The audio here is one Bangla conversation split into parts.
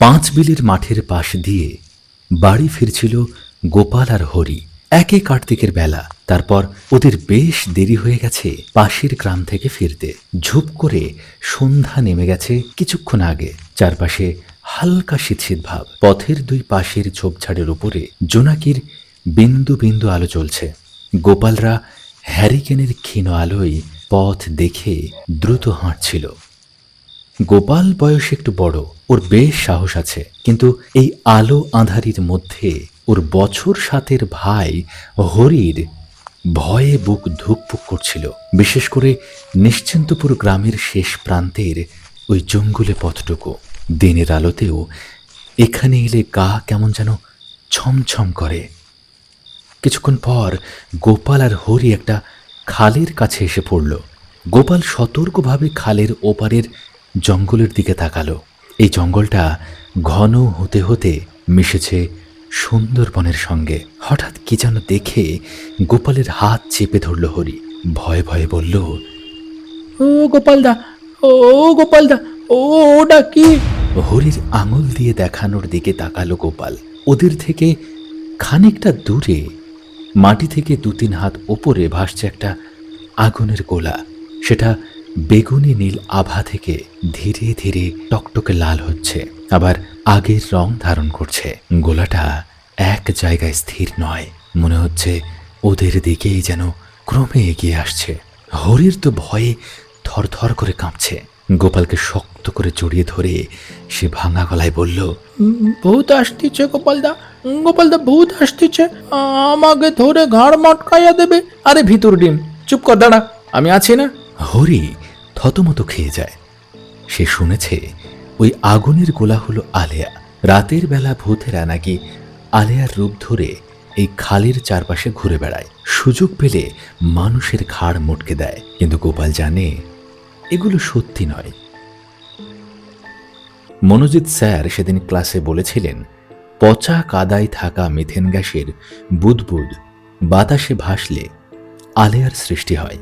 পাঁচ বিলের মাঠের পাশ দিয়ে বাড়ি ফিরছিল গোপাল আর হরি। একে কার্তিকের বেলা। তারপর ওদের বেশ দেরি হয়ে গেছে পাশের গ্রাম থেকে ফিরতে। ঝুপ করে সন্ধ্যা নেমে গেছে কিছুক্ষণ আগে। চারপাশে হালকা শীত শীত ভাব। পথের দুই পাশের ঝোপঝাড়ের উপরে জোনাকির বিন্দু বিন্দু আলো জ্বলছে। গোপালরা হ্যারিকেনের ক্ষীণ আলোয় পথ দেখে দ্রুত হাঁটছিল। গোপাল বয়সে একটু বড়, ওর বেশ সাহস আছে, কিন্তু এই আলো আঁধারির মধ্যে ওর বছর সাতের ভাই হরির ভয়ে বুক ধুকপুক করছিল। বিশেষ করে নিশ্চিন্তপুর গ্রামের শেষ প্রান্তের ওই জঙ্গলে পথটুকু। দিনের আলোতেও এখানে এলে গা কেমন যেন ছমছম করে। কিছুক্ষণ পর গোপাল আর হরি একটা খালের কাছে এসে পড়ল। গোপাল সতর্কভাবে খালের ওপারের জঙ্গলের দিকে তাকালো। এই জঙ্গলটা ঘন হতে হতে মিশেছে সুন্দরবনের সঙ্গে। হঠাৎ কি যেন দেখে গোপালের হাত চেপে ধরল হরি। ভয়ে ভয়ে বলল, ও গোপালদা, ও গোপালদা, ও ওটা কি? হরির আঙুল দিয়ে দেখানোর দিকে তাকালো গোপাল। ওদের থেকে খানিকটা দূরে মাটি থেকে দু তিন হাত ওপরে ভাসছে একটা আগুনের গোলা। সেটা বেগুনি নীল আভা থেকে ধীরে ধীরে টকটকে লাল হচ্ছে, আবার আগের রং ধারণ করছে। গোলাটা এক জায়গায় স্থির নয়, মনে হচ্ছে ওদের দিকেই যেন ক্রমে এগিয়ে আসছে। হরির তো ভয়ে থরথর করে কাঁপছে। গোপালকে শক্ত করে জড়িয়ে ধরে সে ভাঙা গলায় বলল, ভূত আসতেছে গোপালদা, গোপালদা ভূত আসতেছে, আমাকে ধরে ঘাড় মটকাইয়া দেবে। আরে ভিতর ডিম, চুপ কর, দাঁড়া, আমি আছি না। হরি থতমত খেয়ে যায়। সে শুনেছে ওই আগুনের গোলা হলো আলেয়া। রাতের বেলা ভূতেরা নাকি আলেয়ার রূপ ধরে এই খালের চারপাশে ঘুরে বেড়ায়, সুযোগ পেলে মানুষের ঘাড় মটকে দেয়। কিন্তু গোপাল জানে এগুলো সত্যি নয়। মনোজিৎ স্যার সেদিন ক্লাসে বলেছিলেন, পচা কাদায় থাকা মিথেন গ্যাসের বুদবুদ বাতাসে ভাসলে আলেয়ার সৃষ্টি হয়।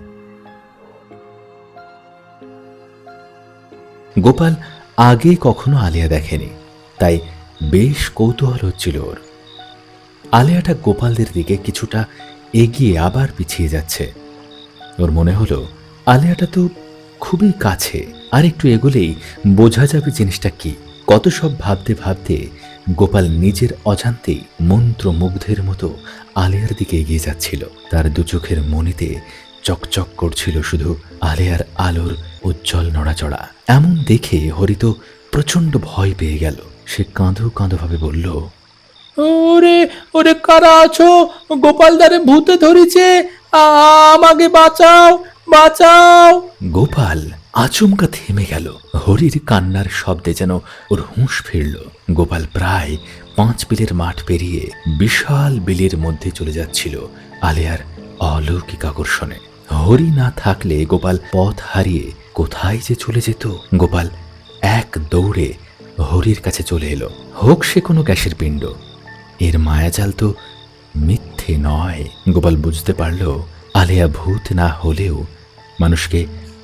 গোপাল আগে কখনো আলেয়া দেখেনি, তাই বেশ কৌতূহল হচ্ছিল ওর। আলেয়াটা গোপালদের দিকে কিছুটা এগিয়ে আবার পিছিয়ে যাচ্ছে। ওর মনে হলো আলেয়াটা তো খুবই কাছে, আর একটু এগোলেই বোঝা যাবে জিনিসটা কি। কত সব ভাবতে ভাবতে গোপাল নিজের অজান্তেই মন্ত্রমুগ্ধের মতো আলেয়ার দিকে এগিয়ে যাচ্ছিল। তার দু চোখের মনিতে চকচক করছিল শুধু আলেয়ার আলোর উজ্জ্বল নড়াচড়া। এমন দেখে হরি তো প্রচণ্ড ভয় পেয়ে গেল। সে কাঁদো কাঁদো ভাবে বলল, ওরে ওরে, কারা আছো? গোপালদারে ভূতে ধরেছে, আমাকে বাঁচাও, বাঁচাও। গোপাল আচমকা থেমে গেল। হরির কান্নার শব্দে যেন ওর হুঁশ ফিরল। গোপাল প্রায় 5 বিলের মাঠ পেরিয়ে বিশাল বিলের মধ্যে চলে যাচ্ছিল আলেয়ার অলৌকিক আকর্ষণে। হরি না থাকলে গোপাল পথ হারিয়ে কোথায় যে চলে যেত। গোপাল এক দৌড়ে হরির কাছে চলে এলো। হোক সে কোনো গ্যাসের পিণ্ড, এর মায়াজাল তো মিথ্যে নয়। গোপাল বুঝতে পারল আলেয়া ভূত না হলেও মানুষকে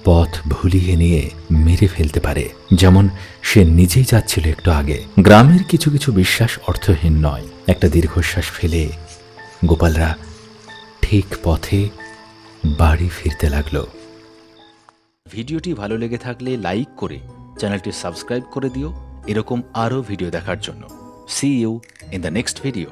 পথ ভুলিয়ে নিয়ে মেরে ফেলতে পারে, যেমন সে নিজেই যাচ্ছিল একটু আগে। গ্রামের কিছু কিছু বিশ্বাস অর্থহীন নয়। একটা দীর্ঘশ্বাস ফেলে গোপালরা ঠিক পথে বাড়ি ফিরতে লাগলো। ভিডিওটি ভালো লেগে থাকলে লাইক করে চ্যানেলটি সাবস্ক্রাইব করে দিও এরকম আরও ভিডিও দেখার জন্য। See you in the next video.